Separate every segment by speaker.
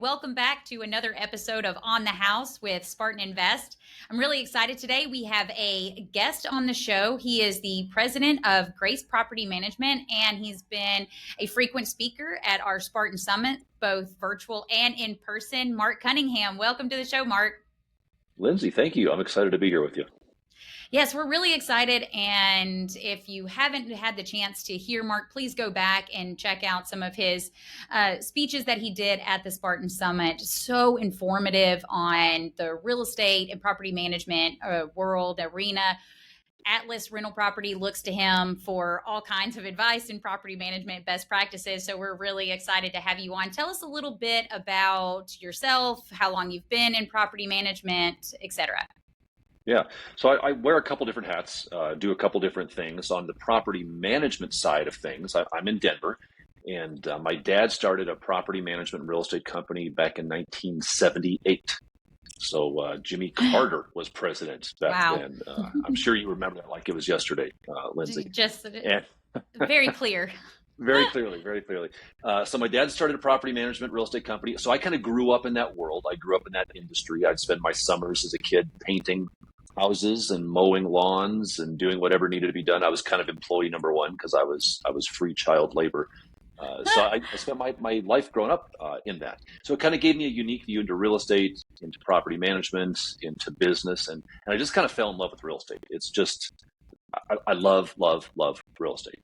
Speaker 1: Welcome back to another episode of On the House with Spartan Invest. I'm really excited today. We have a guest on the show. He is the president of Grace Property Management, and he's been a frequent speaker at our Spartan Summit, both virtual and in person. Marc Cunningham, welcome to the show, Marc.
Speaker 2: Lindsay, thank you. I'm excited to be here with you.
Speaker 1: Yes, we're really excited. And if you haven't had the chance to hear Marc, please go back and check out some of his speeches that he did at the Spartan Summit. So informative on the real estate and property management world arena. Atlas Rental Property looks to him for all kinds of advice in property management best practices. So we're really excited to have you on. Tell us a little bit about yourself, how long you've been in property management, et cetera.
Speaker 2: Yeah, so I wear a couple different hats, do a couple different things. On the property management side of things, I'm in Denver, and my dad started a property management and real estate company back in 1978. So Jimmy Carter was president back then. I'm sure you remember that like it was yesterday, Lindsay.
Speaker 1: Just very clear.
Speaker 2: Very clearly. So my dad started a property management real estate company. So I kind of grew up in that world. I grew up in that industry. I'd spend my summers as a kid painting houses and mowing lawns and doing whatever needed to be done. I was kind of employee number one because I was free child labor. So I spent my life growing up in that. So it kind of gave me a unique view into real estate, into property management, into business. And I just kind of fell in love with real estate. It's just, I love real estate.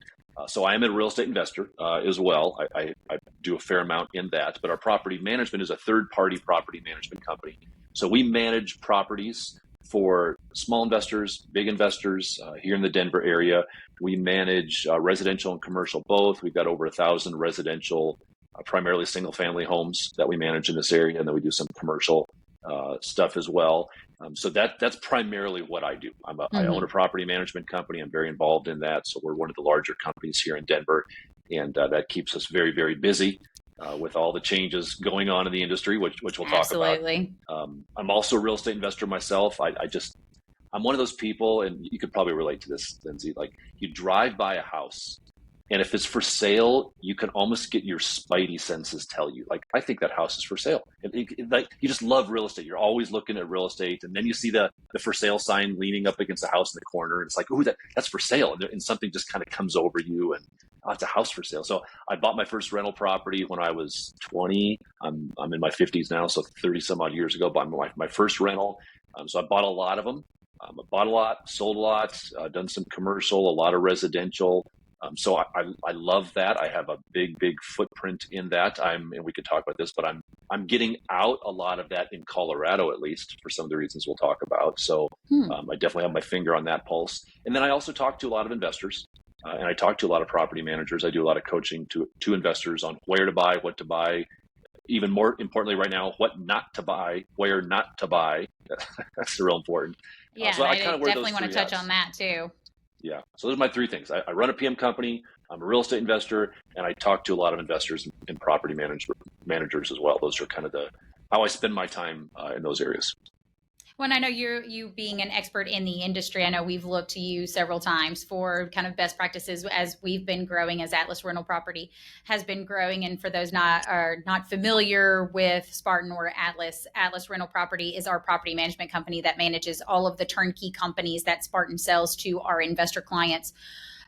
Speaker 2: So I am a real estate investor as well. I do a fair amount in that, but our property management is a third-party property management company. So we manage properties for small investors, big investors here in the Denver area. We manage residential and commercial both. We've got over 1,000 residential, primarily single-family homes that we manage in this area, and then we do some commercial stuff as well. So that's primarily what I do. I own a property management company. I'm very involved in that. So we're one of the larger companies here in Denver, and that keeps us very, very busy with all the changes going on in the industry, which we'll talk about. I'm also a real estate investor myself. I'm one of those people, and you could probably relate to this, Lindsay. Like you drive by a house, and if it's for sale, you can almost get your spidey senses tell you, like, I think that house is for sale. Like you just love real estate. You're always looking at real estate, and then you see the for sale sign leaning up against the house in the corner, and it's like, ooh, that's for sale, and something just kind of comes over you, and it's a house for sale. So I bought my first rental property when I was 20. I'm in my 50s now, so 30 some odd years ago, bought my first rental. So I bought a lot of them. I bought a lot, sold a lot, done some commercial, a lot of residential. So I love that. I have a big footprint in that. And we could talk about this, but I'm getting out a lot of that in Colorado, at least for some of the reasons we'll talk about. So I definitely have my finger on that pulse. And then I also talk to a lot of investors, and I talk to a lot of property managers. I do a lot of coaching to investors on where to buy, what to buy. Even more importantly right now, what not to buy, where not to buy. That's real important.
Speaker 1: Yeah,
Speaker 2: so
Speaker 1: I definitely want to touch on that too.
Speaker 2: Yeah. So those are my three things. I run a PM company, I'm a real estate investor, and I talk to a lot of investors and property managers as well. Those are kind of how I spend my time in those areas.
Speaker 1: Well, I know you being an expert in the industry, I know we've looked to you several times for kind of best practices as we've been growing, as Atlas Rental Property has been growing. And for those not familiar with Spartan or Atlas Rental Property is our property management company that manages all of the turnkey companies that Spartan sells to our investor clients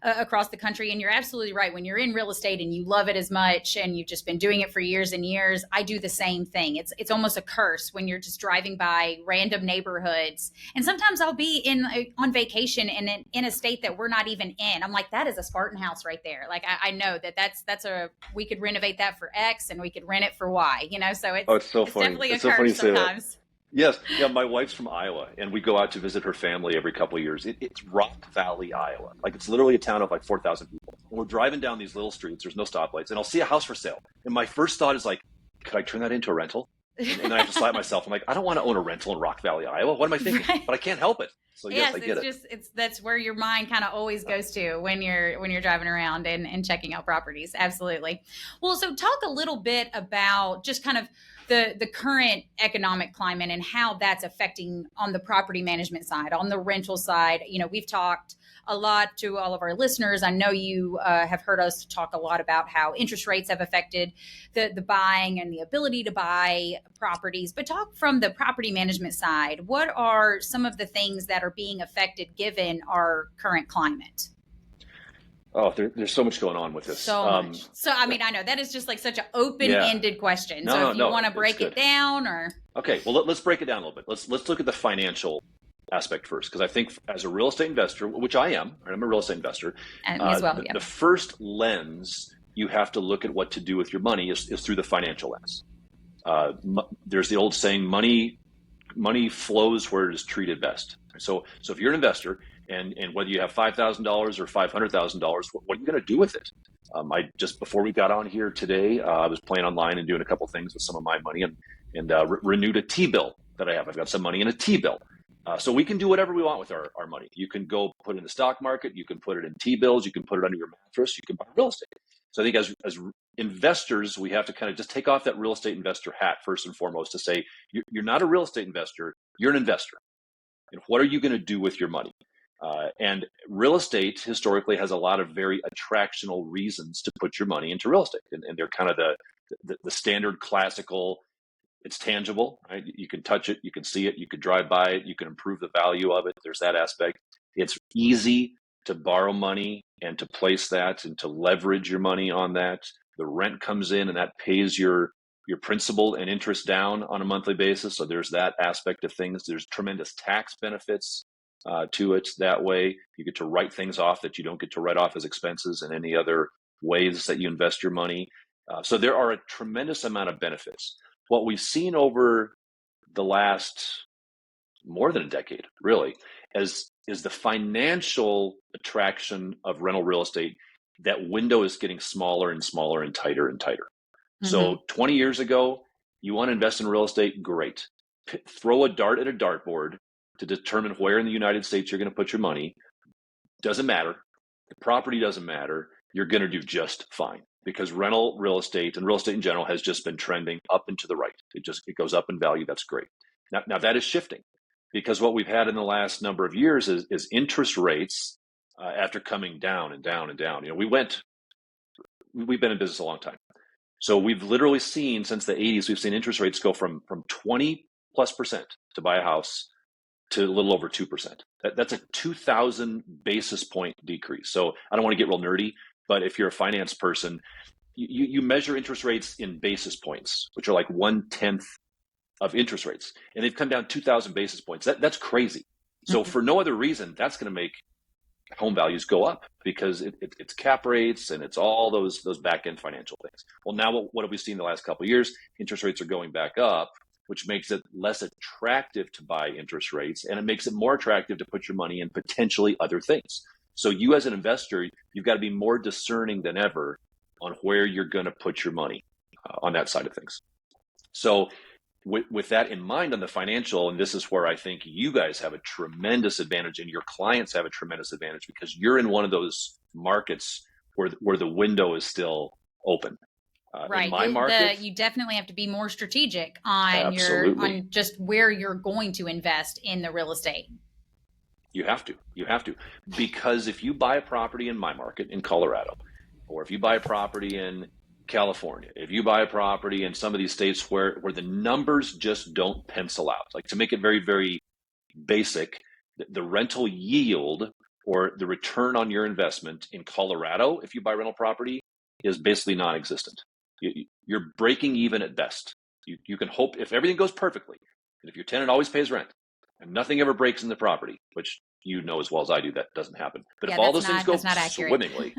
Speaker 1: across the country. And you're absolutely right. When you're in real estate and you love it as much and you've just been doing it for years and years, I do the same thing. It's almost a curse when you're just driving by random neighborhoods. And sometimes I'll be on vacation in a state that we're not even in. I'm like, that is a Spartan house right there. Like I know that's we could renovate that for X and we could rent it for Y, so it's
Speaker 2: so funny.
Speaker 1: Definitely a curse sometimes.
Speaker 2: Yes. Yeah. My wife's from Iowa, and we go out to visit her family every couple of years. It's Rock Valley, Iowa. Like it's literally a town of like 4,000 people. And we're driving down these little streets. There's no stoplights, and I'll see a house for sale. And my first thought is like, could I turn that into a rental? And then I have to slap myself. I'm like, I don't want to own a rental in Rock Valley, Iowa. What am I thinking? Right. But I can't help it. So yes, I get it.
Speaker 1: That's where your mind kind of always goes to when you're driving around and checking out properties. Absolutely. Well, so talk a little bit about just kind of the current economic climate and how that's affecting on the property management side, on the rental side. We've talked a lot to all of our listeners. I know you have heard us talk a lot about how interest rates have affected the buying and the ability to buy properties. But talk from the property management side. What are some of the things that are being affected given our current climate?
Speaker 2: Oh, there's so much going on with this.
Speaker 1: So much. So, I mean, I know that is just like such an open-ended question.
Speaker 2: No,
Speaker 1: so if you
Speaker 2: no,
Speaker 1: want to break it down or.
Speaker 2: Okay, well, let's break it down a little bit. Let's look at the financial aspect first, because I think as a real estate investor, which I am, I'm a real estate investor,
Speaker 1: as well,
Speaker 2: the first lens you have to look at what to do with your money is through the financial lens. There's the old saying, money flows where it is treated best. So if you're an investor, and whether you have $5,000 or $500,000, what are you going to do with it? I just, before we got on here today, I was playing online and doing a couple things with some of my money, and renewed a T-bill that I have. I've got some money in a T-bill. So we can do whatever we want with our money. You can go put it in the stock market. You can put it in T-bills. You can put it under your mattress. You can buy real estate. So I think as investors, we have to kind of just take off that real estate investor hat first and foremost to say, you're not a real estate investor. You're an investor. And what are you going to do with your money? And real estate historically has a lot of very attractional reasons to put your money into real estate. And they're kind of the standard classical. It's tangible, right? You can touch it, you can see it, you can drive by it, you can improve the value of it. There's that aspect. It's easy to borrow money and to place that and to leverage your money on that. The rent comes in and that pays your principal and interest down on a monthly basis. So there's that aspect of things. There's tremendous tax benefits to it that way. You get to write things off that you don't get to write off as expenses in any other ways that you invest your money. So there are a tremendous amount of benefits. What we've seen over the last more than a decade, really, is the financial attraction of rental real estate. That window is getting smaller and smaller and tighter and tighter. Mm-hmm. So 20 years ago, you want to invest in real estate? Great. Throw a dart at a dartboard to determine where in the United States you're going to put your money. Doesn't matter. The property doesn't matter. You're going to do just fine, because rental real estate and real estate in general has just been trending up and to the right. It goes up in value. That's great. Now that is shifting, because what we've had in the last number of years is interest rates after coming down and down and down. We've been in business a long time. So we've literally seen, since the 80s, we've seen interest rates go from 20+% to buy a house to a little over 2%. That's a 2,000 basis point decrease. So I don't want to get real nerdy, but if you're a finance person, you measure interest rates in basis points, which are like 1/10 of interest rates, and they've come down 2,000 basis points. That's crazy. So for no other reason, that's going to make home values go up, because it's cap rates and it's all those back end financial things. Well, now what have we seen the last couple of years? Interest rates are going back up, which makes it less attractive to buy interest rates, and it makes it more attractive to put your money in potentially other things. So you as an investor, you've got to be more discerning than ever on where you're going to put your money on that side of things. So with that in mind on the financial, and this is where I think you guys have a tremendous advantage and your clients have a tremendous advantage, because you're in one of those markets where the window is still open.
Speaker 1: Right.
Speaker 2: In my market,
Speaker 1: you definitely have to be more strategic on on just where you're going to invest in the real estate.
Speaker 2: You have to, because if you buy a property in my market in Colorado, or if you buy a property in California, if you buy a property in some of these states where the numbers just don't pencil out, like, to make it very, very basic, the rental yield or the return on your investment in Colorado, if you buy rental property, is basically non-existent. You're breaking even at best. You can hope, if everything goes perfectly, and if your tenant always pays rent and nothing ever breaks in the property, which you know as well as I do that doesn't happen. But if all those things go swimmingly,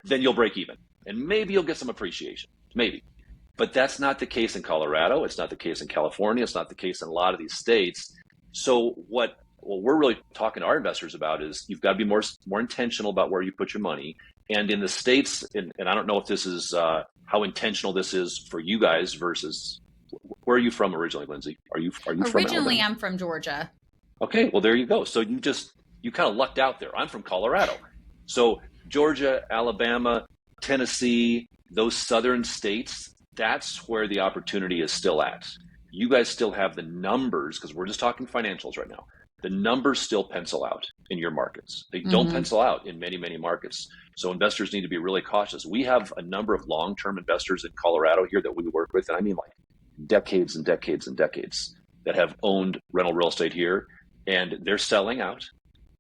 Speaker 2: then you'll break even. And maybe you'll get some appreciation, maybe. But that's not the case in Colorado. It's not the case in California. It's not the case in a lot of these states. So what we're really talking to our investors about is you've got to be more intentional about where you put your money. And in the states, and I don't know if this is how intentional this is for you guys versus, where are you from originally, Lindsay? Are you from
Speaker 1: Originally, I'm from Georgia.
Speaker 2: Okay, well, there you go. So you kind of lucked out there. I'm from Colorado. So Georgia, Alabama, Tennessee, those southern states, that's where the opportunity is still at. You guys still have the numbers, because we're just talking financials right now. The numbers still pencil out in your markets. They don't pencil out in many, many markets. So investors need to be really cautious. We have a number of long-term investors in Colorado here that we work with, and I mean like decades and decades and decades, that have owned rental real estate here, and they're selling out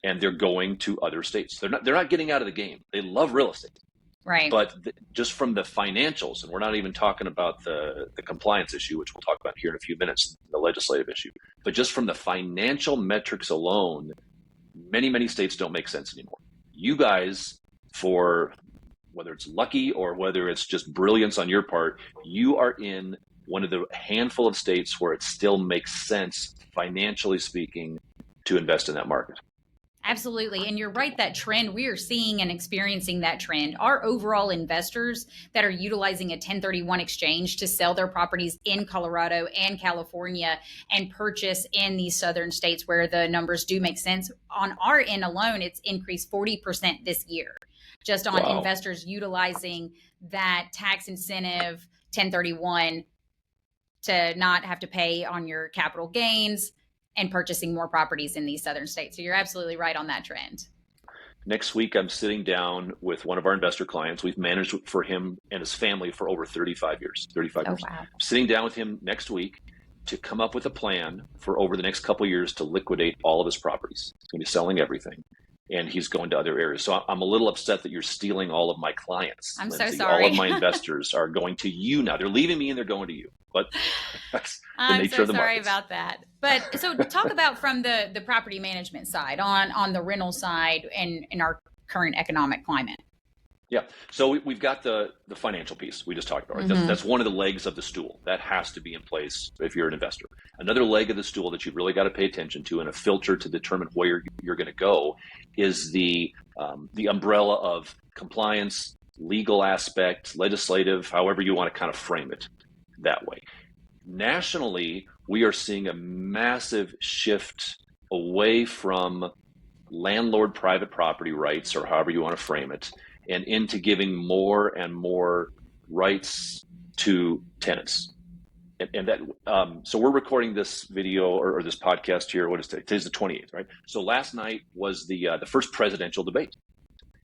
Speaker 2: and they're going to other states. They're not getting out of the game. They love real estate.
Speaker 1: Right.
Speaker 2: But just from the financials, and we're not even talking about the compliance issue, which we'll talk about here in a few minutes, the legislative issue, but just from the financial metrics alone, many, many states don't make sense anymore. You guys, for whether it's lucky or whether it's just brilliance on your part, you are in one of the handful of states where it still makes sense, financially speaking, to invest in that market.
Speaker 1: Absolutely. And you're right, that trend, we are seeing and experiencing that trend. Our overall investors that are utilizing a 1031 exchange to sell their properties in Colorado and California and purchase in these southern states where the numbers do make sense, on our end alone, it's increased 40% this year, just on investors utilizing that tax incentive 1031 to not have to pay on your capital gains and purchasing more properties in these southern states. So you're absolutely right on that trend.
Speaker 2: Next week, I'm sitting down with one of our investor clients. We've managed for him and his family for over 35 years.
Speaker 1: Wow.
Speaker 2: I'm sitting down with him next week to come up with a plan for over the next couple of years to liquidate all of his properties. He's going to be selling everything, and he's going to other areas. So I'm a little upset that you're stealing all of my clients.
Speaker 1: I'm
Speaker 2: Lindsay.
Speaker 1: so sorry.
Speaker 2: All of my investors are going to you now. They're leaving me and they're going to you. But that's the nature of the market.
Speaker 1: I'm so sorry about that. But so talk about from the property management side, on the rental side, and in our current economic climate.
Speaker 2: Yeah. So we've got the financial piece we just talked about. Right? That's one of the legs of the stool. That has to be in place if you're an investor. Another leg of the stool that you've really got to pay attention to, and a filter to determine where you're going to go, is the umbrella of compliance, legal aspect, legislative, however you want to kind of frame it that way. Nationally, we are seeing a massive shift away from landlord private property rights, or however you want to frame it, and into giving more and more rights to tenants. And that, so we're recording this video or this podcast here. What is today? Today's the 28th, right? So last night was the first presidential debate.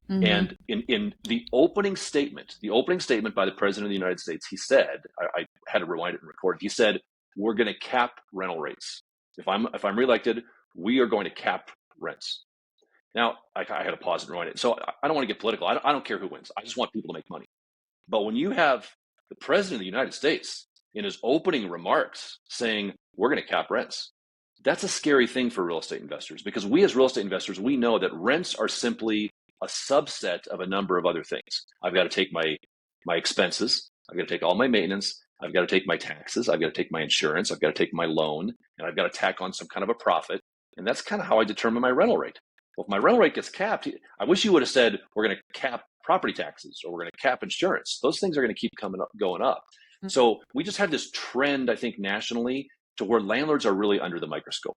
Speaker 2: And in the opening statement by the President of the United States, he said, I had to rewind it and record it. He said, "We're going to cap rental rates. If I'm reelected, we are going to cap rents." Now, I had to pause and rewind it. So I don't want to get political. I don't care who wins. I just want people to make money. But when you have the President of the United States in his opening remarks saying, "We're going to cap rents," that's a scary thing for real estate investors, because we as real estate investors, we know that rents are simply a subset of a number of other things. I've got to take my expenses. I've got to take all my maintenance. I've got to take my taxes. I've got to take my insurance. I've got to take my loan, and I've got to tack on some kind of a profit. And that's kind of how I determine my rental rate. Well, if my rental rate gets capped, I wish you would have said, "We're going to cap property taxes," or "We're going to cap insurance." Those things are going to keep going up. So we just have this trend, I think, nationally, to where landlords are really under the microscope.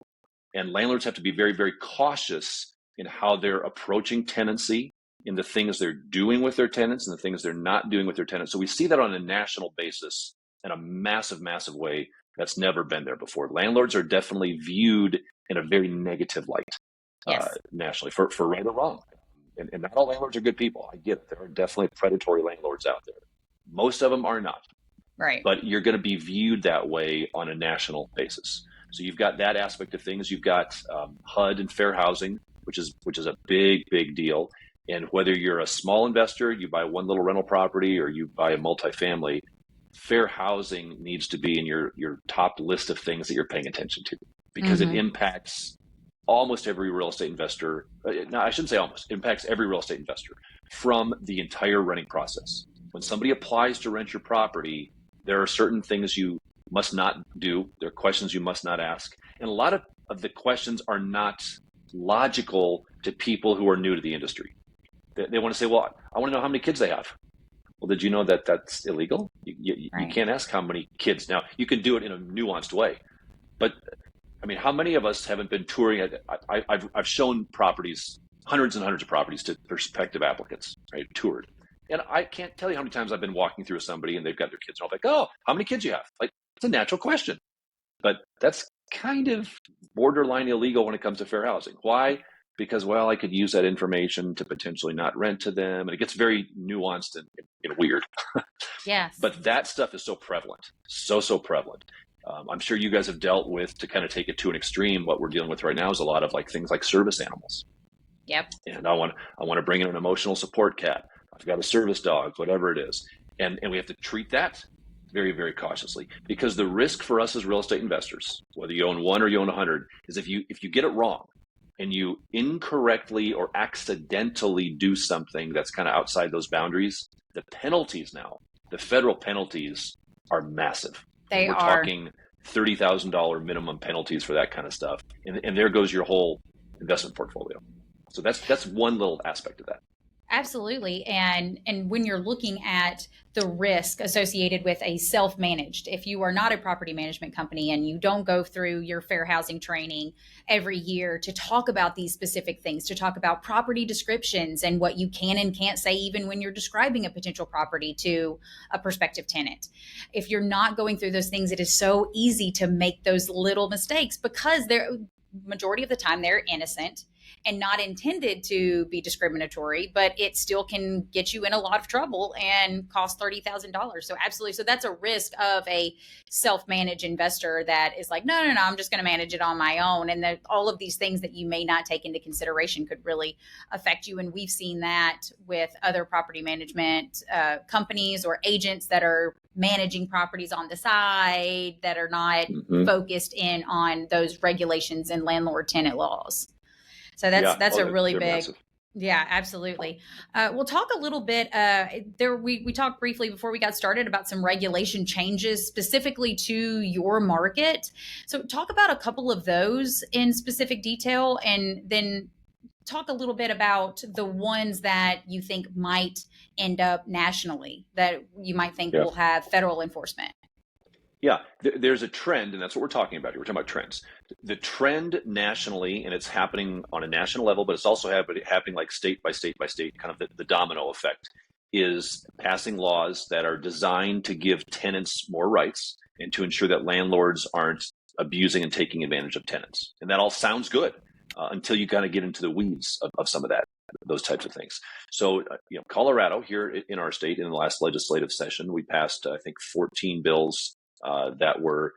Speaker 2: And landlords have to be very, very cautious in how they're approaching tenancy, in the things they're doing with their tenants and the things they're not doing with their tenants. So we see that on a national basis in a massive, massive way that's never been there before. Landlords are definitely viewed in a very negative light nationally, for right or wrong. And not all landlords are good people. I get it. There are definitely predatory landlords out there. Most of them are not.
Speaker 1: Right.
Speaker 2: But you're going to be viewed that way on a national basis. So you've got that aspect of things. You've got HUD and fair housing, which is a big, big deal. And whether you're a small investor, you buy one little rental property, or you buy a multifamily, fair housing needs to be in your top list of things that you're paying attention to, because it impacts almost every real estate investor. No, I shouldn't say almost. It impacts every real estate investor from the entire renting process. When somebody applies to rent your property, there are certain things you must not do. There are questions you must not ask. And a lot of the questions are not logical to people who are new to the industry. They want to say, "Well, I want to know how many kids they have." Well, did you know that that's illegal? You can't ask how many kids. Now, you can do it in a nuanced way. But, I mean, how many of us haven't been touring? I've shown properties, hundreds and hundreds of properties, to prospective applicants, right? Toured. And I can't tell you how many times I've been walking through somebody and they've got their kids and I'm like, oh, how many kids do you have? Like, it's a natural question. But that's kind of borderline illegal when it comes to fair housing. Why? Because, well, I could use that information to potentially not rent to them. And it gets very nuanced and weird.
Speaker 1: Yes.
Speaker 2: But that stuff is so prevalent, so prevalent. I'm sure you guys have dealt with, to kind of take it to an extreme, what we're dealing with right now is a lot of like things like service animals.
Speaker 1: Yep.
Speaker 2: And I want to bring in an emotional support cat. I've got a service dog, whatever it is. And we have to treat that very, very cautiously, because the risk for us as real estate investors, whether you own one or you own 100, is if you get it wrong and you incorrectly or accidentally do something that's kind of outside those boundaries, the penalties now, the federal penalties are massive.
Speaker 1: They
Speaker 2: We're
Speaker 1: are.
Speaker 2: talking $30,000 minimum penalties for that kind of stuff. And there goes your whole investment portfolio. So that's one little aspect of that.
Speaker 1: Absolutely. And when you're looking at the risk associated with a self-managed, if you are not a property management company and you don't go through your fair housing training every year to talk about these specific things, to talk about property descriptions and what you can and can't say, even when you're describing a potential property to a prospective tenant. If you're not going through those things, it is so easy to make those little mistakes, because they're majority of the time they're innocent and not intended to be discriminatory, but it still can get you in a lot of trouble and cost $30,000. So absolutely. So that's a risk of a self-managed investor that is like, no, I'm just going to manage it on my own. And that all of these things that you may not take into consideration could really affect you. And we've seen that with other property management companies or agents that are managing properties on the side that are not focused in on those regulations and landlord tenant laws. So that's a really big, massive. Yeah, absolutely. We'll talk a little bit we talked briefly before we got started about some regulation changes specifically to your market. So talk about a couple of those in specific detail, and then talk a little bit about the ones that you think might end up nationally, that you might think will have federal enforcement.
Speaker 2: Yeah, there's a trend, and that's what we're talking about here. We're talking about trends. The trend nationally, and it's happening on a national level, but it's also happening like state by state by state, kind of the domino effect, is passing laws that are designed to give tenants more rights and to ensure that landlords aren't abusing and taking advantage of tenants. And that all sounds good until you kind of get into the weeds of some of those types of things. So, Colorado, here in our state, in the last legislative session, we passed, I think, 14 bills that were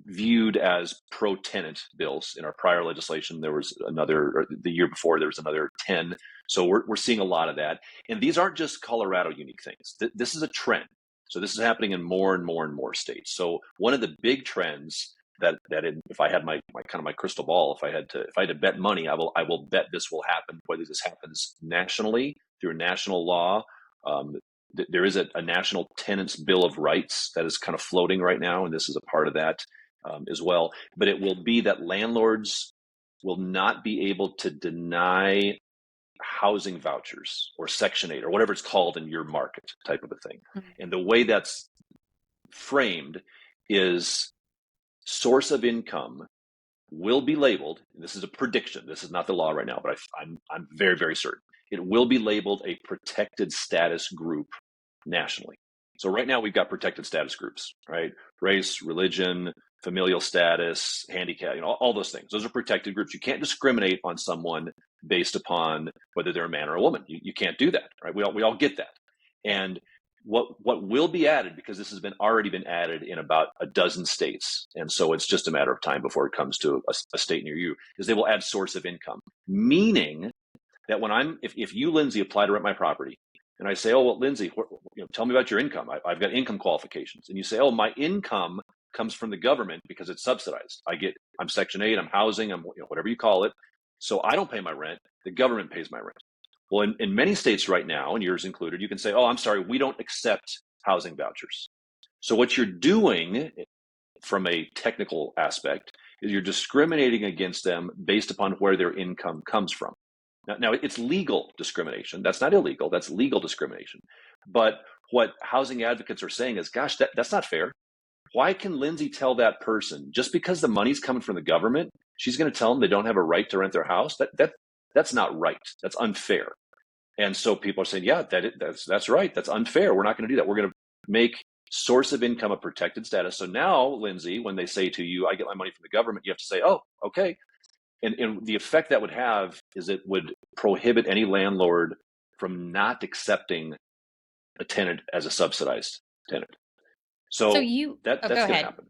Speaker 2: viewed as pro-tenant bills. In our prior legislation, there was the year before, there was another 10. So we're seeing a lot of that. And these aren't just Colorado unique things. This is a trend. So this is happening in more and more and more states. So one of the big trends if I had my crystal ball, if I had to bet money, I will bet this will happen, whether this happens nationally through a national law. There is a national tenants bill of rights that is kind of floating right now, and this is a part of that as well. But it will be that landlords will not be able to deny housing vouchers or Section 8 or whatever it's called in your market type of a thing. And the way that's framed is source of income will be labeled, and this is a prediction, this is not the law right now, but I'm very, very certain, it will be labeled a protected status group nationally. So right now we've got protected status groups, right? Race, religion, familial status, handicap, all those things. Those are protected groups. You can't discriminate on someone based upon whether they're a man or a woman. You can't do that, right? We all get that. And what will be added, because this has already been added in about a dozen states, and so it's just a matter of time before it comes to a state near you, is they will add source of income, meaning that if you, Lindsay, apply to rent my property, and I say, oh, well, Lindsay, tell me about your income. I've got income qualifications, and you say, oh, my income comes from the government because it's subsidized. I'm Section 8, I'm housing, I'm whatever you call it. So I don't pay my rent. The government pays my rent. Well, in many states right now, and yours included, you can say, oh, I'm sorry, we don't accept housing vouchers. So what you're doing from a technical aspect is you're discriminating against them based upon where their income comes from. Now it's legal discrimination. That's not illegal. That's legal discrimination. But what housing advocates are saying is, gosh, that's not fair. Why can Lindsay tell that person, just because the money's coming from the government, she's going to tell them they don't have a right to rent their house? That's not right. That's unfair. And so people are saying, yeah, that's right. That's unfair. We're not going to do that. We're going to make source of income a protected status. So now, Lindsay, when they say to you, I get my money from the government, you have to say, oh, okay. And the effect that would have is it would prohibit any landlord from not accepting a tenant as a subsidized tenant.
Speaker 1: So
Speaker 2: So
Speaker 1: go
Speaker 2: that's going to
Speaker 1: ahead.
Speaker 2: happen.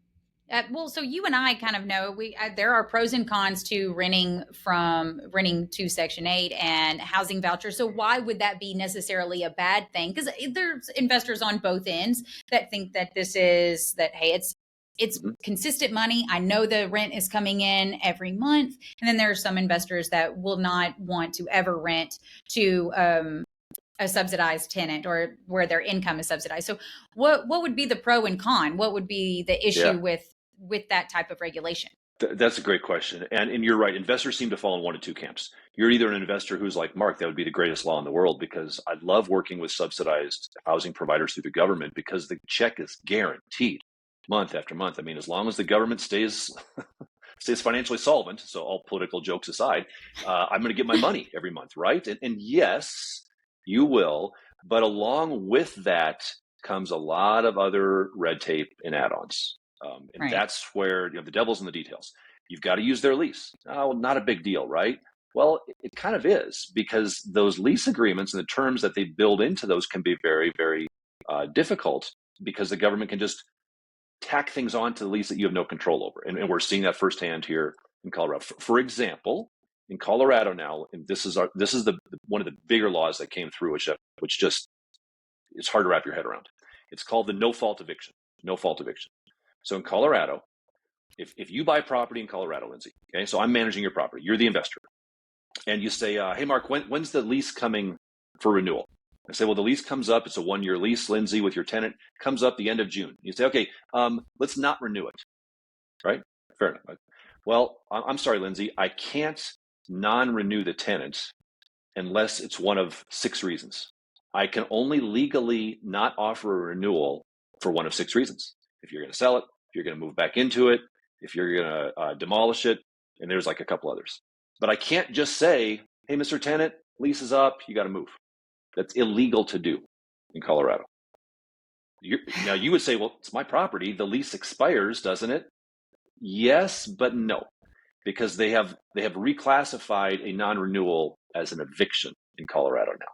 Speaker 1: Well, so you and I kind of know there are pros and cons to renting to Section 8 and housing vouchers. So why would that be necessarily a bad thing? Because there's investors on both ends that think that hey, it's
Speaker 2: Mhm.
Speaker 1: consistent money. I know the rent is coming in every month, and then there are some investors that will not want to ever rent to a subsidized tenant or where their income is subsidized. So what would be the pro and con? What would be the
Speaker 2: Yeah.
Speaker 1: issue with that type of regulation?
Speaker 2: That's a great question. And you're right. Investors seem to fall in one of two camps. You're either an investor who's like, Mark, that would be the greatest law in the world because I love working with subsidized housing providers through the government because the check is guaranteed month after month. I mean, as long as the government stays financially solvent, so all political jokes aside, I'm going to get my money every month, right? And yes, you will. But along with that comes a lot of other red tape and add-ons. And
Speaker 1: Right.
Speaker 2: that's where the devil's in the details. You've got to use their lease. Oh, well, not a big deal, right? Well, it kind of is because those lease agreements and the terms that they build into those can be very, very difficult because the government can just tack things onto the lease that you have no control over. And we're seeing that firsthand here in Colorado. For example, in Colorado now, and this is the one of the bigger laws that came through, which just it's hard to wrap your head around. It's called the no fault eviction. No fault eviction. So in Colorado, if you buy property in Colorado, Lindsay, okay, so I'm managing your property, you're the investor, and you say, hey, Mark, when's the lease coming for renewal? I say, well, the lease comes up. It's a 1-year lease, Lindsay, with your tenant. Comes up the end of June. You say, okay, let's not renew it, right? Fair enough. Well, I'm sorry, Lindsay, I can't non-renew the tenant unless it's one of 6 reasons. I can only legally not offer a renewal for one of 6 reasons. If you're going to sell it, if you're going to move back into it, if you're going to demolish it, and there's like a couple others. But I can't just say, hey, Mr. Tenant, lease is up, you got to move. That's illegal to do in Colorado. Now you would say, well, it's my property. The lease expires, doesn't it? Yes, but no, because they have reclassified a non-renewal as an eviction in Colorado now.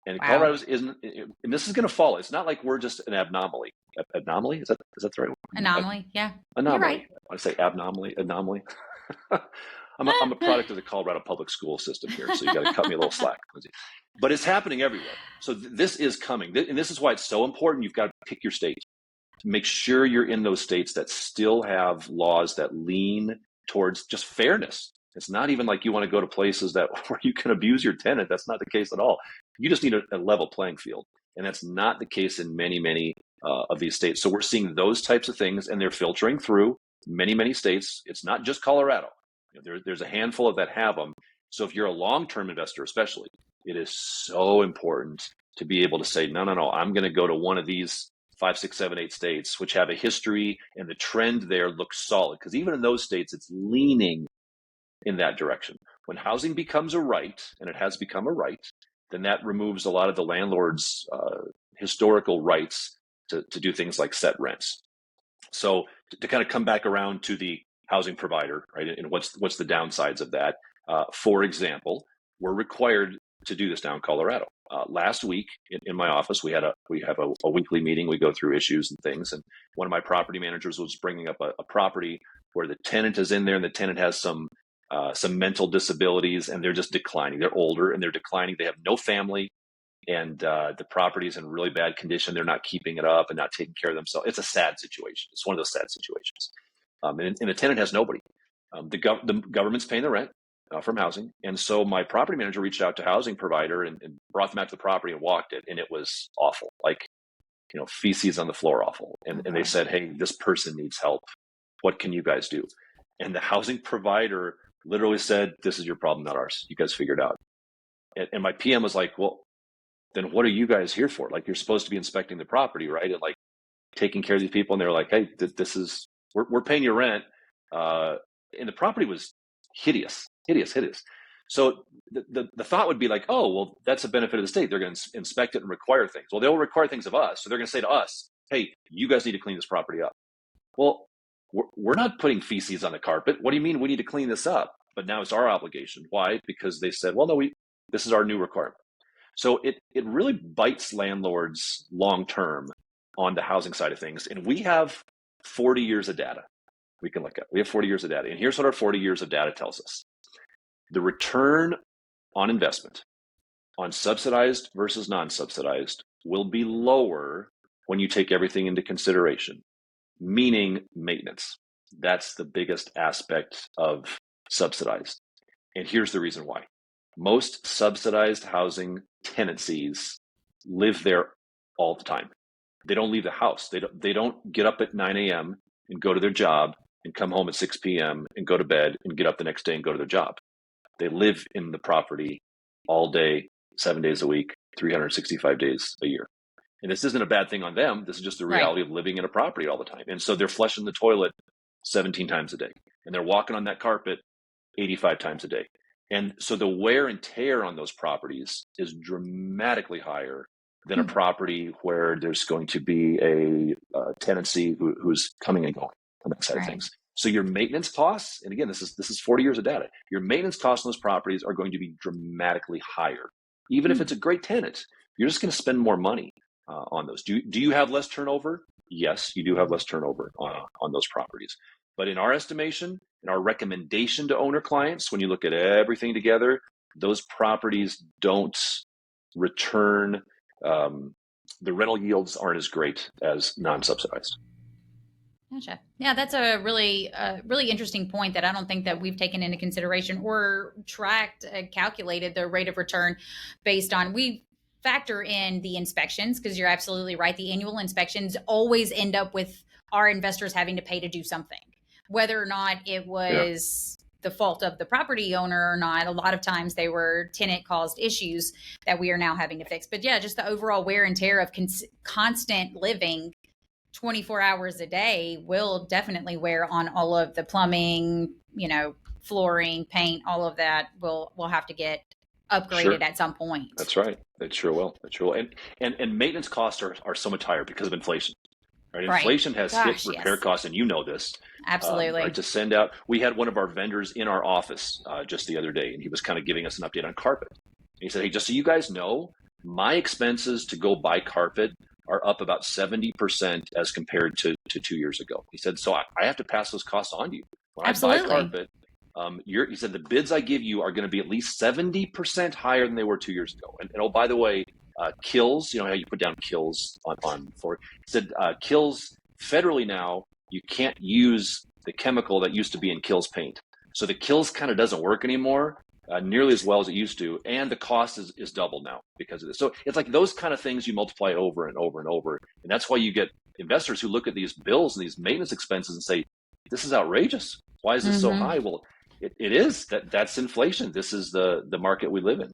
Speaker 2: And
Speaker 1: Wow.
Speaker 2: Colorado isn't, and this is going to follow. It's not like we're just an abnormality. Abnormality? Is that the right word?
Speaker 1: Anomaly. Yeah. You're right.
Speaker 2: Anomaly. I say abnormality. Anomaly. I'm a product of the Colorado public school system here, so you got to cut me a little slack, Lindsay. But it's happening everywhere. So this is coming, and this is why it's so important. You've got to pick your state. Make sure you're in those states that still have laws that lean towards just fairness. It's not even like you want to go to places that where you can abuse your tenant. That's not the case at all. You just need a level playing field, and that's not the case in many of these states. So we're seeing those types of things, and they're filtering through many states. It's not just Colorado. There's a handful of that have them. So if you're a long-term investor, especially, it is so important to be able to say, no, I'm going to go to one of these 5, 6, 7, 8 states, which have a history and the trend there looks solid. Because even in those states, it's leaning in that direction. When housing becomes a right, and it has become a right, then that removes a lot of the landlord's historical rights to do things like set rents. So to kind of come back around to the housing provider, right, and what's the downsides of that? For example, we're required to do this now in Colorado. Last week in my office, we have a weekly meeting. We go through issues and things, and one of my property managers was bringing up a property where the tenant is in there, and the tenant has some mental disabilities, and they're just declining. They're older and they're declining. They have no family, and the property is in really bad condition. They're not keeping it up and not taking care of themselves. It's a sad situation. It's one of those sad situations. And the tenant has nobody. The government's paying the rent from housing. And so my property manager reached out to housing provider and brought them out to the property and walked it. And it was awful, like, feces on the floor, awful.
Speaker 1: Oh
Speaker 2: And they
Speaker 1: gosh.
Speaker 2: said, hey, this person needs help. What can you guys do? And the housing provider literally said, this is your problem, not ours. You guys figure it out. And my PM was like, well, then what are you guys here for? Like, you're supposed to be inspecting the property, right? And like taking care of these people. And they're like, hey, this is, we're paying your rent. And the property was hideous. So the thought would be like, oh, well, that's a benefit of the state. They're going to inspect it and require things. Well, they'll require things of us. So they're going to say to us, hey, you guys need to clean this property up. Well, we're not putting feces on the carpet. What do you mean we need to clean this up? But now it's our obligation. Why? Because they said, well, no, this is our new requirement. So it really bites landlords long term on the housing side of things. And we have 40 years of data we can look at. We have 40 years of data. And here's what our 40 years of data tells us. The return on investment on subsidized versus non-subsidized will be lower when you take everything into consideration, meaning maintenance. That's the biggest aspect of subsidized. And here's the reason why. Most subsidized housing tenancies live there all the time. They don't leave the house. They don't get up at 9 a.m. and go to their job and come home at 6 p.m. and go to bed and get up the next day and go to their job. They live in the property all day, 7 days a week, 365 days a year. And this isn't a bad thing on them. This is just the reality of living in a property all the time. And so they're flushing the toilet 17 times a day. And they're walking on that carpet 85 times a day. And so the wear and tear on those properties is dramatically higher than a property where there's going to be a tenancy who's coming and going on that side of things. So your maintenance costs, and again, this is 40 years of data, your maintenance costs on those properties are going to be dramatically higher. Even if it's a great tenant, you're just going to spend more money on those. Do you have less turnover? Yes, you do have less turnover on those properties. But in our estimation, in our recommendation to owner clients, when you look at everything together, those properties don't return, the rental yields aren't as great as non-subsidized.
Speaker 1: Gotcha. Yeah, that's a really interesting point that I don't think that we've taken into consideration or tracked, calculated the rate of return based on. We factor in the inspections because you're absolutely right. The annual inspections always end up with our investors having to pay to do something, whether or not it was the fault of the property owner or not. A lot of times they were tenant caused issues that we are now having to fix. But yeah, just the overall wear and tear of constant living 24 hours a day will definitely wear on all of the plumbing, flooring, paint, all of that will have to get upgraded at some point.
Speaker 2: That's right. It sure will. And maintenance costs are so much higher because of inflation. Right? Inflation has hit repair costs, and you know this.
Speaker 1: Absolutely.
Speaker 2: Right, to send out, we had one of our vendors in our office just the other day, and he was kind of giving us an update on carpet. And he said, hey, just so you guys know, my expenses to go buy carpet are up about 70% as compared to 2 years ago. He said, so I have to pass those costs on to you. When I buy carpet, he said, the bids I give you are going to be at least 70% higher than they were 2 years ago. And oh, by the way, kills, how you put down kills on floor. He said, kills federally now, you can't use the chemical that used to be in kills paint. So the kills kind of doesn't work anymore nearly as well as it used to. And the cost is double now because of this. So it's like those kind of things you multiply over and over and over. And that's why you get investors who look at these bills and these maintenance expenses and say, this is outrageous. Why is this so high? Well, it is. That's inflation. This is the market we live in.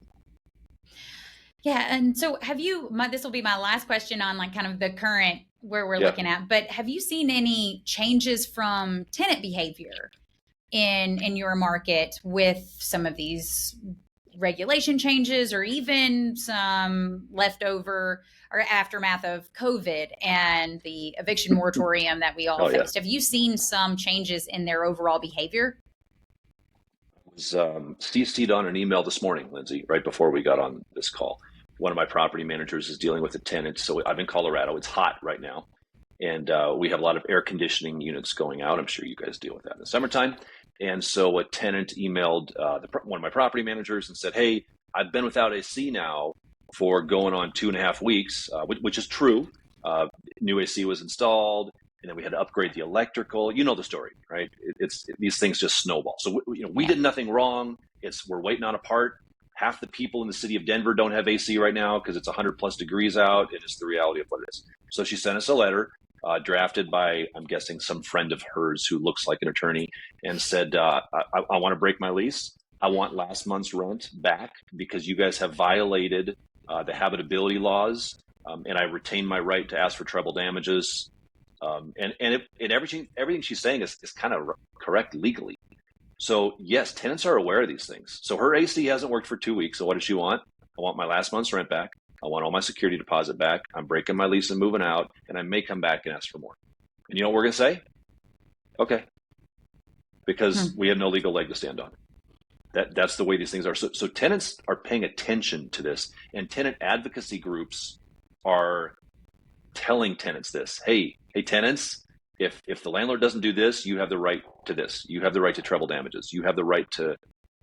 Speaker 1: Yeah. And so this will be my last question on like kind of the current where we're looking at, but have you seen any changes from tenant behavior in your market with some of these regulation changes or even some leftover or aftermath of COVID and the eviction moratorium that we all faced? Have you seen some changes in their overall behavior?
Speaker 2: I was CC'd on an email this morning, Lindsay, right before we got on this call. One of my property managers is dealing with a tenant. So I'm in Colorado. It's hot right now. And we have a lot of air conditioning units going out. I'm sure you guys deal with that in the summertime. And so a tenant emailed one of my property managers and said, hey, I've been without AC now for going on 2.5 weeks, which is true. New AC was installed, and then we had to upgrade the electrical. You know the story, right? These things just snowball. So we did nothing wrong. We're waiting on a part. Half the people in the city of Denver don't have AC right now because it's 100+ degrees out. It is the reality of what it is. So she sent us a letter drafted by, I'm guessing, some friend of hers who looks like an attorney, and said, I want to break my lease. I want last month's rent back because you guys have violated the habitability laws, and I retain my right to ask for treble damages. And everything she's saying is kind of correct legally. So yes, tenants are aware of these things. So her AC hasn't worked for 2 weeks. So what does she want? I want my last month's rent back. I want all my security deposit back. I'm breaking my lease and moving out, and I may come back and ask for more. And you know what we're going to say? Okay, because we have no legal leg to stand on. That's the way these things are. So tenants are paying attention to this, and tenant advocacy groups are telling tenants this. Hey, tenants, if the landlord doesn't do this, you have the right to this. You have the right to treble damages. You have the right to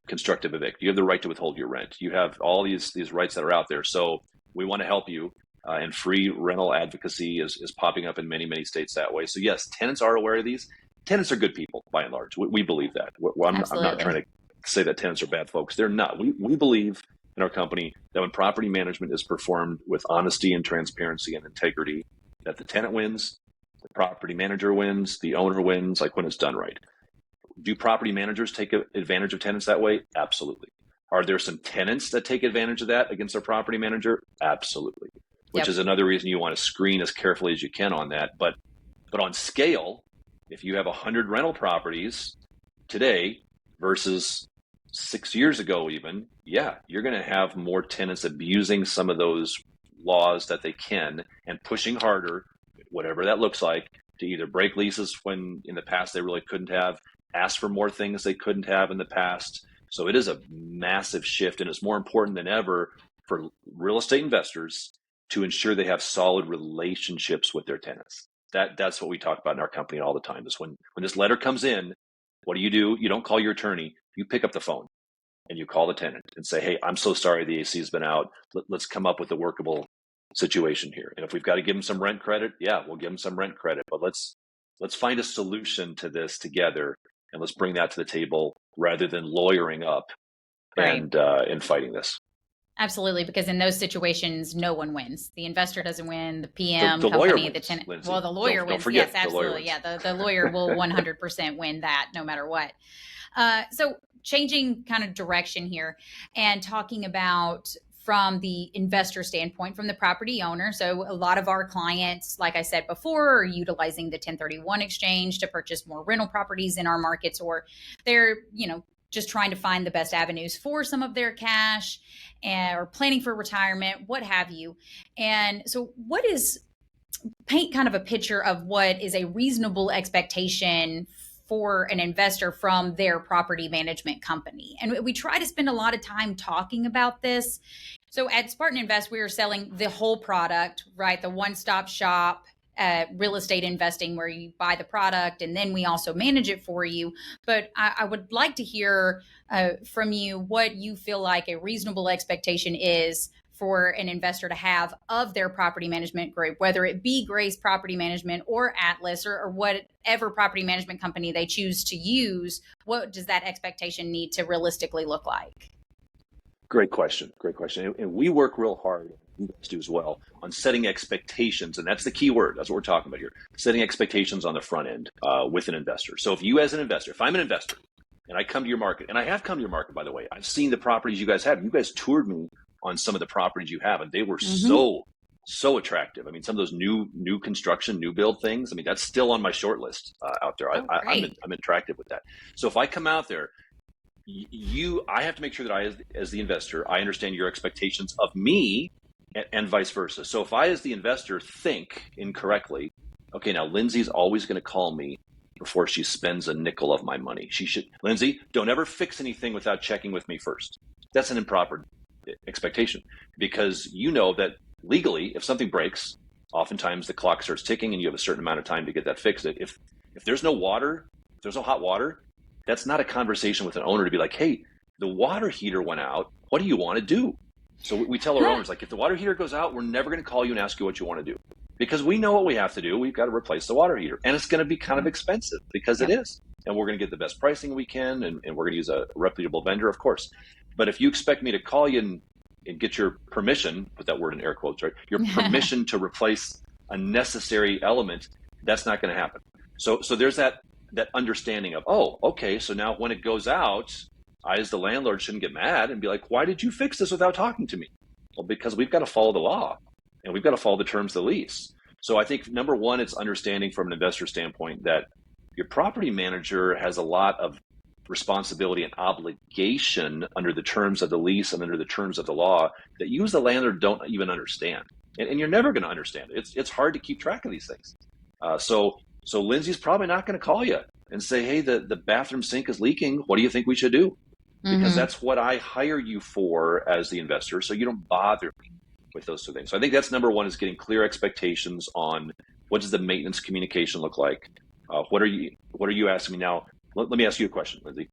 Speaker 2: constructive evict. You have the right to withhold your rent. You have all these rights that are out there. So we want to help you. And free rental advocacy is popping up in many, many states that way. So yes, tenants are aware of these. Tenants are good people by and large. We believe that. I'm not trying to say that tenants are bad folks. They're not. We believe in our company that when property management is performed with honesty and transparency and integrity, that the tenant wins, the property manager wins, the owner wins, like when it's done right. Do property managers take advantage of tenants that way? Absolutely. Are there some tenants that take advantage of that against their property manager? Absolutely. Which is another reason you want to screen as carefully as you can on that. But on scale, if you have 100 rental properties today versus 6 years ago even, you're going to have more tenants abusing some of those laws that they can and pushing harder, whatever that looks like, to either break leases when in the past they really couldn't have, ask for more things they couldn't have in the past. So it is a massive shift, and it's more important than ever for real estate investors to ensure they have solid relationships with their tenants. That's what we talk about in our company all the time, is when this letter comes in, what do? You don't call your attorney. You pick up the phone and you call the tenant and say, hey, I'm so sorry the AC has been out. Let's come up with a workable situation here. And if we've got to give them some rent credit, we'll give them some rent credit. But let's find a solution to this together, and let's bring that to the table rather than lawyering up and fighting this.
Speaker 1: Absolutely, because in those situations, no one wins. The investor doesn't win, the PM,
Speaker 2: the
Speaker 1: company,
Speaker 2: wins,
Speaker 1: the tenant.
Speaker 2: Lindsay.
Speaker 1: Well, the lawyer wins.
Speaker 2: Forget,
Speaker 1: yes, absolutely. The lawyer will 100% win that no matter what. So changing kind of direction here and talking about from the investor standpoint, from the property owner. So a lot of our clients, like I said before, are utilizing the 1031 exchange to purchase more rental properties in our markets, or they're, just trying to find the best avenues for some of their cash or planning for retirement, what have you. And so paint kind of a picture of what is a reasonable expectation for an investor from their property management company. And we try to spend a lot of time talking about this. So at Spartan Invest, we are selling the whole product, right? The one-stop shop, real estate investing, where you buy the product and then we also manage it for you. But I would like to hear from you what you feel like a reasonable expectation is for an investor to have of their property management group, whether it be Grace Property Management or Atlas or whatever property management company they choose to use. What does that expectation need to realistically look like?
Speaker 2: Great question. And we work real hard, you guys do as well, on setting expectations. And that's the key word. That's what we're talking about here. Setting expectations on the front end with an investor. So if you as an investor, if I'm an investor and I come to your market, and I have come to your market, by the way, I've seen the properties you guys have. You guys toured me on some of the properties you have, and they were so attractive. I mean, some of those new construction, new build things, I mean, that's still on my short list out there. I'm attracted with that. So if I come out there, I have to make sure that as the investor, I understand your expectations of me and vice versa. So if I, as the investor, think incorrectly, okay, now Lindsay's always going to call me before she spends a nickel of my money. Lindsay, don't ever fix anything without checking with me first. That's an improper expectation, because you know that legally, if something breaks, oftentimes the clock starts ticking and you have a certain amount of time to get that fixed. If there's no water, if there's no hot water, that's not a conversation with an owner to be like, hey, the water heater went out. What do you want to do? So we tell our owners, like, if the water heater goes out, we're never going to call you and ask you what you want to do, because we know what we have to do. We've got to replace the water heater, and it's going to be kind of expensive because it is. And we're going to get the best pricing we can, and we're going to use a reputable vendor, of course. But if you expect me to call you and get your permission, put that word in air quotes, right? Your permission to replace a necessary element, that's not going to happen. So there's that understanding of, oh, okay, so now when it goes out, I as the landlord shouldn't get mad and be like, why did you fix this without talking to me? Well, because we've got to follow the law and we've got to follow the terms of the lease. So I think number one, it's understanding from an investor standpoint that your property manager has a lot of responsibility and obligation under the terms of the lease and under the terms of the law that you as the landlord don't even understand. And you're never going to understand it. It's hard to keep track of these things. So Lindsay's probably not going to call you and say, hey, the bathroom sink is leaking. What do you think we should do? Because that's what I hire you for as the investor, so you don't bother me with those two things. So I think that's number one, is getting clear expectations on what does the maintenance communication look like. What are you asking me now? Let me ask you a question, Lindsay.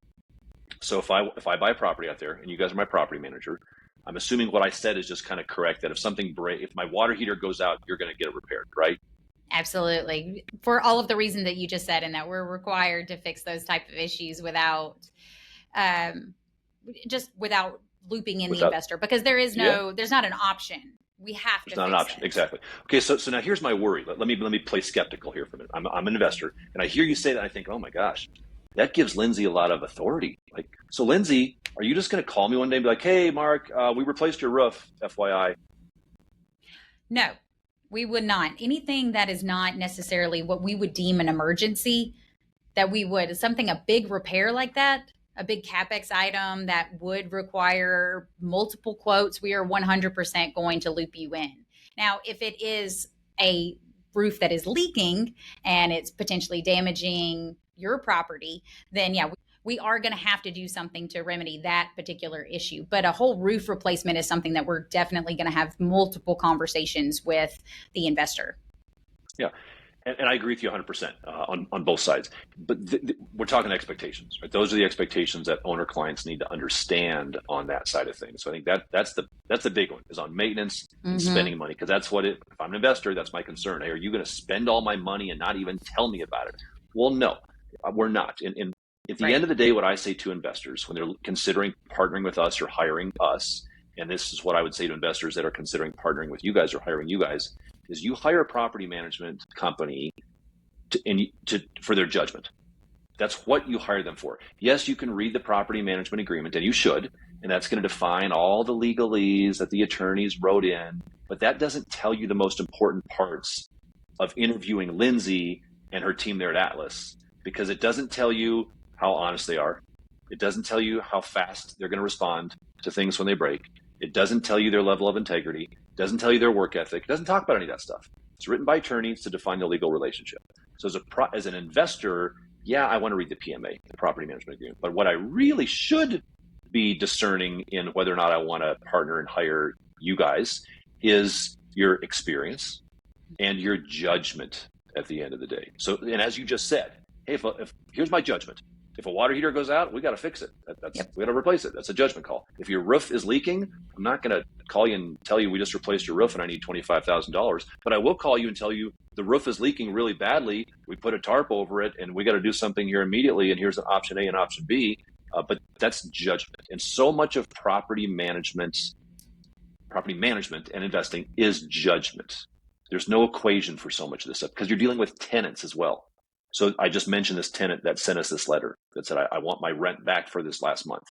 Speaker 2: So if I buy a property out there and you guys are my property manager, I'm assuming what I said is just kind of correct, that if my water heater goes out, you're going to get it repaired, right?
Speaker 1: Absolutely. For all of the reasons that you just said, and that we're required to fix those type of issues without looping in the investor, because there's not an option. We have to. It's not an option.
Speaker 2: Exactly. Okay. So now here's my worry. Let me play skeptical here for a minute. I'm an investor, and I hear you say that. I think, oh my gosh, that gives Lindsay a lot of authority. Like, so Lindsay, are you just going to call me one day and be like, hey, Mark, we replaced your roof, FYI?
Speaker 1: No, we would not. Anything that is not necessarily what we would deem an emergency, a big repair like that, a big CapEx item that would require multiple quotes, we are 100% going to loop you in. Now, if it is a roof that is leaking and it's potentially damaging your property, then yeah, we are going to have to do something to remedy that particular issue. But a whole roof replacement is something that we're definitely going to have multiple conversations with the investor.
Speaker 2: Yeah. And I agree with you 100% on both sides. But we're talking expectations, right? Those are the expectations that owner clients need to understand on that side of things. So I think that's the big one, is on maintenance and spending money, because if I'm an investor, that's my concern. Hey, are you going to spend all my money and not even tell me about it? Well, no, we're not. And at the end of the day, what I say to investors when they're considering partnering with us or hiring us, and this is what I would say to investors that are considering partnering with you guys or hiring you guys, is you hire a property management company for their judgment. That's what you hire them for. Yes, you can read the property management agreement, and you should, and that's going to define all the legalese that the attorneys wrote in, but that doesn't tell you the most important parts of interviewing Lindsay and her team there at Atlas, because it doesn't tell you how honest they are. It doesn't tell you how fast they're going to respond to things when they break. It doesn't tell you their level of integrity. It doesn't tell you their work ethic. It doesn't talk about any of that stuff. It's written by attorneys to define the legal relationship. So as an investor, yeah, I want to read the PMA, the property management agreement. But what I really should be discerning in whether or not I want to partner and hire you guys is your experience and your judgment at the end of the day. So, and as you just said, hey, if here's my judgment. If a water heater goes out, we got to fix it. We got to replace it. That's a judgment call. If your roof is leaking, I'm not going to call you and tell you we just replaced your roof and I need $25,000. But I will call you and tell you the roof is leaking really badly. We put a tarp over it and we got to do something here immediately. And here's an option A and option B. But that's judgment. And so much of property management and investing is judgment. There's no equation for so much of this stuff because you're dealing with tenants as well. So I just mentioned this tenant that sent us this letter that said, I want my rent back for this last month.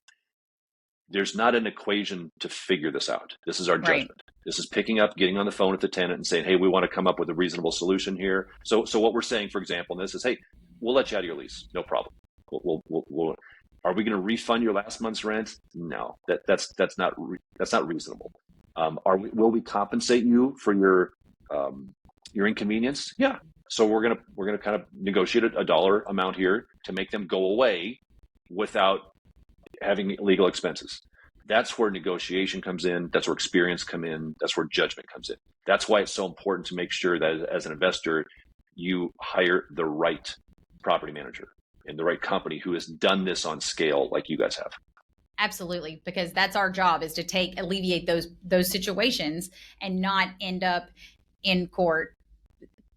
Speaker 2: There's not an equation to figure this out. This is our judgment. This is picking up, getting on the phone with the tenant and saying, hey, we want to come up with a reasonable solution here. So what we're saying, for example, in this is, hey, we'll let you out of your lease. No problem. Are we going to refund your last month's rent? No, that's not reasonable. Will we compensate you for your inconvenience? Yeah. So we're gonna kind of negotiate a dollar amount here to make them go away without having legal expenses. That's where negotiation comes in. That's where experience comes in. That's where judgment comes in. That's why it's so important to make sure that as an investor, you hire the right property manager and the right company who has done this on scale like you guys have.
Speaker 1: Absolutely, because that's our job, is to alleviate those situations and not end up in court,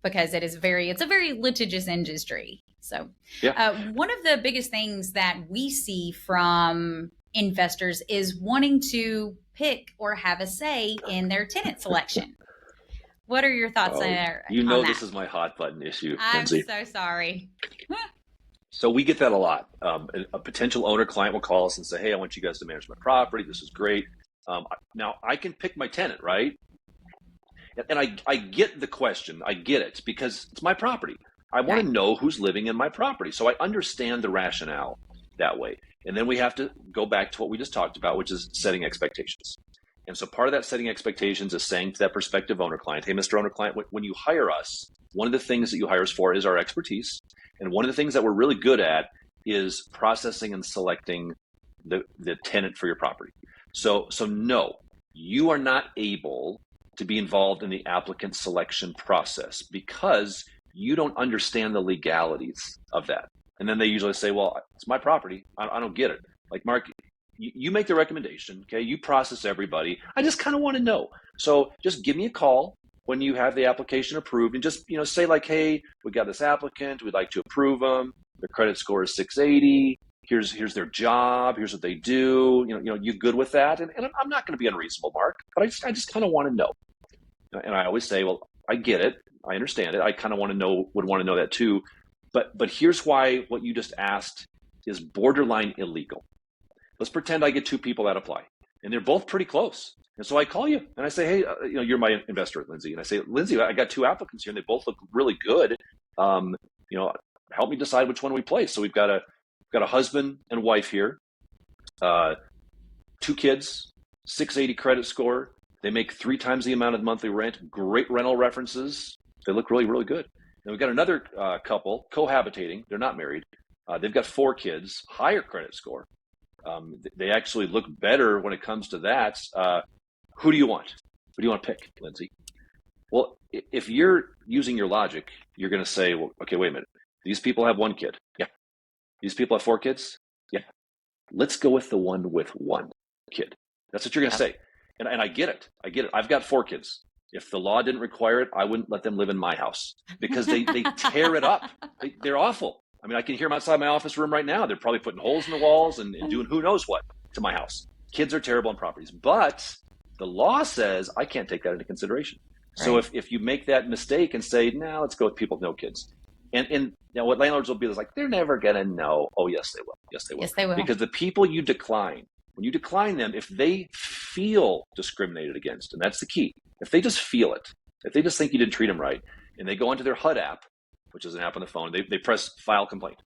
Speaker 1: because it's a very litigious industry. So one of the biggest things that we see from investors is wanting to pick or have a say in their tenant selection. What are your thoughts on that?
Speaker 2: This is my hot button issue, Lindsay.
Speaker 1: I'm so sorry.
Speaker 2: So we get that a lot. A potential owner client will call us and say, hey, I want you guys to manage my property. This is great. Now I can pick my tenant, right? And I get the question. I get it because it's my property. I want to know who's living in my property. So I understand the rationale. that way. And then we have to go back to what we just talked about, which is setting expectations. And so part of that setting expectations is saying to that prospective owner client, hey, Mr. Owner client, when you hire us, one of the things that you hire us for is our expertise. And one of the things that we're really good at is processing and selecting the tenant for your property. So no, you are not able to be involved in the applicant selection process because you don't understand the legalities of that. And then they usually say, well, it's my property. I don't get it. Like, Mark, you make the recommendation, okay? You process everybody. I just kind of want to know. So just give me a call when you have the application approved and just, say like, hey, we got this applicant. We'd like to approve them. Their credit score is 680. Here's their job. Here's what they do. You good with that? And I'm not going to be unreasonable, Mark, but I just kind of want to know. And I always say, well, I get it. I understand it. I kind of would want to know that too. But here's why what you just asked is borderline illegal. Let's pretend I get two people that apply, and they're both pretty close. And so I call you and I say, hey, you're my investor, Lindsay. And I say, Lindsay, I got two applicants here, and they both look really good. Help me decide which one we place. So we've got a husband and wife here, two kids, 680 credit score. They make 3 times the amount of monthly rent. Great rental references. They look really, really good. And we've got another couple cohabitating. They're not married. They've got 4 kids, higher credit score. They actually look better when it comes to that. Who do you want? Who do you want to pick, Lindsay? Well, if you're using your logic, you're going to say, well, okay, wait a minute. These people have 1 kid. Yeah. These people have 4 kids. Yeah. Let's go with the one with 1 kid. That's what you're going to say. And I get it. I've got 4 kids. If the law didn't require it, I wouldn't let them live in my house because they tear it up. They're awful. I mean, I can hear them outside my office room right now. They're probably putting holes in the walls and doing who knows what to my house. Kids are terrible on properties. But the law says I can't take that into consideration. Right. So if you make that mistake and say, no, let's go with people with no kids. And what landlords will be is like, they're never going to know. Oh, yes, they will. Yes, they will.
Speaker 1: Yes, they will.
Speaker 2: Because the people you decline, when you decline them, if they feel discriminated against, and that's the key, if they just feel it, if they just think you didn't treat them right, and they go onto their HUD app, which is an app on the phone, they press file complaint.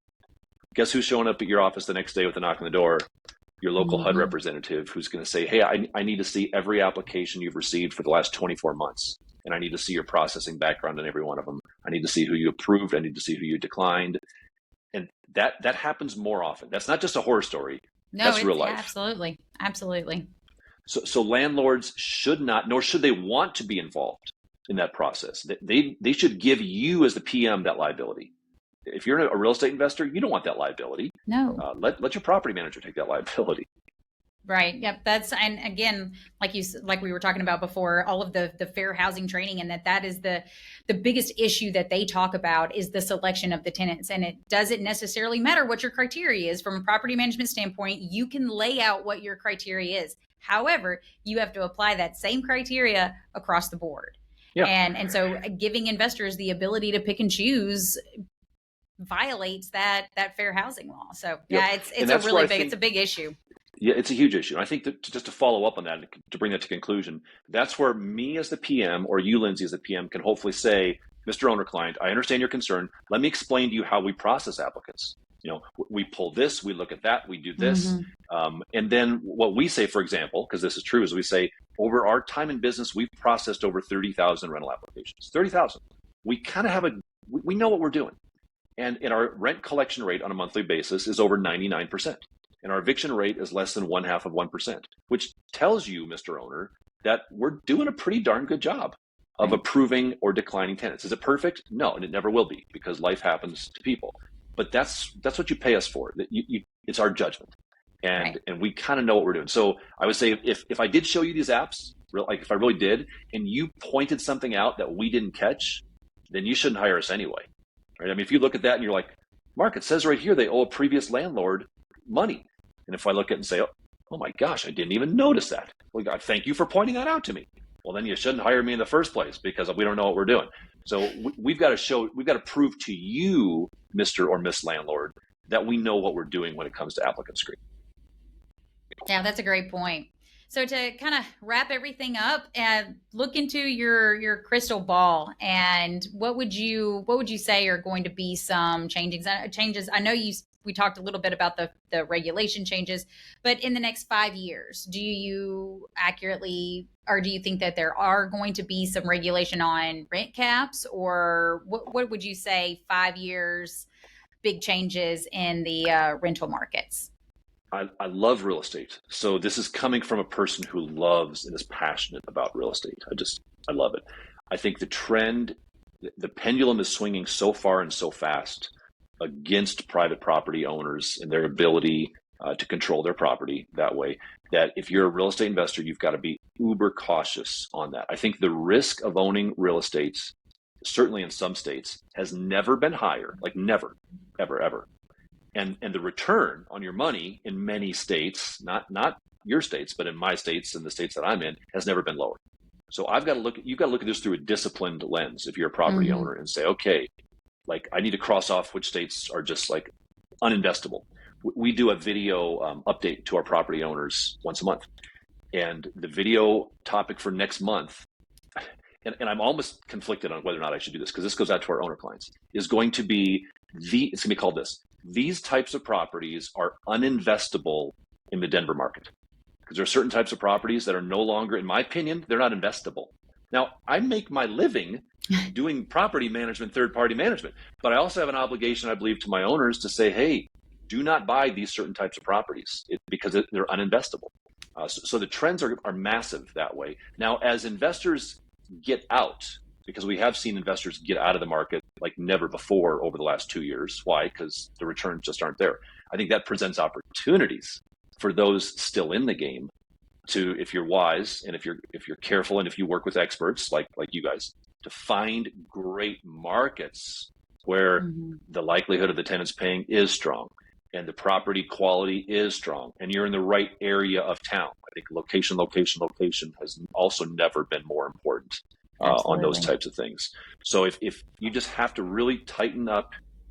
Speaker 2: Guess who's showing up at your office the next day with a knock on the door? Your local HUD representative who's going to say, hey, I need to see every application you've received for the last 24 months. And I need to see your processing background on every one of them. I need to see who you approved. I need to see who you declined. And that happens more often. That's not just a horror story.
Speaker 1: No,
Speaker 2: that's real life.
Speaker 1: Absolutely. Absolutely.
Speaker 2: So landlords should not, nor should they want to be involved in that process. They should give you as the PM that liability. If you're a real estate investor, you don't want that liability.
Speaker 1: No.
Speaker 2: Let your property manager take that liability.
Speaker 1: Right. Yep. And again, like we were talking about before, all of the fair housing training, and that is the biggest issue that they talk about is the selection of the tenants. And it doesn't necessarily matter what your criteria is from a property management standpoint. You can lay out what your criteria is. However, you have to apply that same criteria across the board. Yeah. And so giving investors the ability to pick and choose violates that fair housing law. So yeah, it's a big issue.
Speaker 2: Yeah, it's a huge issue. And I think that just to follow up on that, to bring that to conclusion, that's where me as the PM or you, Lindsay, as the PM can hopefully say, Mr. Owner Client, I understand your concern. Let me explain to you how we process applicants. We pull this, we look at that, we do this. And then what we say, for example, because this is true, is we say over our time in business, we've processed over 30,000 rental applications. 30,000. We kind of we know what we're doing. And our rent collection rate on a monthly basis is over 99%. And our eviction rate is less than 0.5%, which tells you, Mr. Owner, that we're doing a pretty darn good job of approving or declining tenants. Is it perfect? No, and it never will be because life happens to people. But that's what you pay us for. It's our judgment, and we kind of know what we're doing. So I would say if I did show you these apps, like if I really did, and you pointed something out that we didn't catch, then you shouldn't hire us anyway, right? I mean, if you look at that and you're like, Mark, it says right here they owe a previous landlord money. And if I look at it and say, oh my gosh, I didn't even notice that. Well, God, thank you for pointing that out to me. Well, then you shouldn't hire me in the first place because we don't know what we're doing. So we've got to prove to you, Mr. or Miss Landlord, that we know what we're doing when it comes to applicant screening.
Speaker 1: Yeah, that's a great point. So to kind of wrap everything up and look into your crystal ball, and what would you say are going to be some changes? I know you we talked a little bit about the regulation changes, but in the next 5 years, do you accurately, or do you think that there are going to be some regulation on rent caps, or what would you say 5 years, big changes in the rental markets?
Speaker 2: I love real estate. So this is coming from a person who loves and is passionate about real estate. I love it. I think the pendulum is swinging so far and so fast against private property owners and their ability to control their property that way, that if you're a real estate investor, you've got to be uber cautious on that. I think the risk of owning real estate, certainly in some states, has never been higher, like never, ever, ever. And the return on your money in many states, not your states, but in my states and the states that I'm in, has never been lower. So you've got to look at this through a disciplined lens if you're a property owner and say, okay, like I need to cross off which states are just like uninvestable. We do a video update to our property owners once a month. And the video topic for next month, and I'm almost conflicted on whether or not I should do this because this goes out to our owner clients, is going to be it's going to be called this. These types of properties are uninvestable in the Denver market because there are certain types of properties that are no longer, in my opinion, they're not investable. Now, I make my living doing property management, third-party management, but I also have an obligation, I believe, to my owners to say, hey, do not buy these certain types of properties because they're uninvestable. So the trends are massive that way. Now, as investors get out, because we have seen investors get out of the market like never before over the last 2 years. Why? Because the returns just aren't there. I think that presents opportunities for those still in the game to, if you're wise and if you're careful and if you work with experts like you guys, to find great markets where the likelihood of the tenants paying is strong and the property quality is strong and you're in the right area of town. I think location has also never been more important on those types of things. So if you just have to really tighten up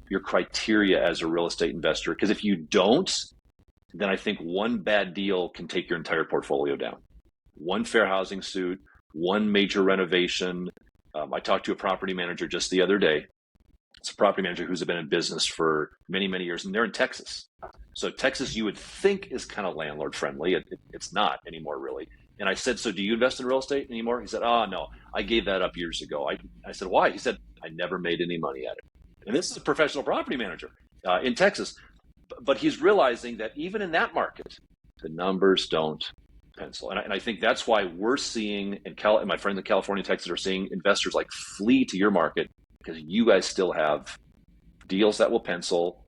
Speaker 2: your criteria as a real estate investor, because if you don't, then I think one bad deal can take your entire portfolio down. One fair housing suit, one major renovation. I talked to a property manager just the other day. It's a property manager who's been in business for many, many years, and they're in Texas. So Texas, you would think, is kind of landlord friendly. It's not anymore, really. And I said, so do you invest in real estate anymore? He said, oh, no, I gave that up years ago. I said, why? He said, I never made any money at it. And this is a professional property manager in Texas. But he's realizing that even in that market, the numbers don't pencil. And I think that's why we're seeing, and my friends in California and Texas are seeing investors like flee to your market because you guys still have deals that will pencil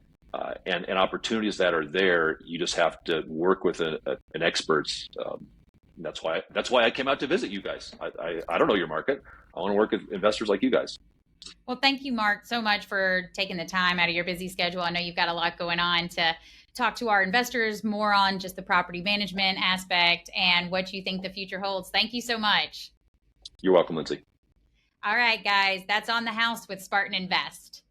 Speaker 2: and opportunities that are there. You just have to work with an expert. That's why I came out to visit you guys. I don't know your market. I want to work with investors like you guys.
Speaker 1: Well, thank you, Marc, so much for taking the time out of your busy schedule. I know you've got a lot going on to talk to our investors more on just the property management aspect and what you think the future holds. Thank you so much.
Speaker 2: You're welcome, Lindsay.
Speaker 1: All right, guys, that's On the House with Spartan Invest.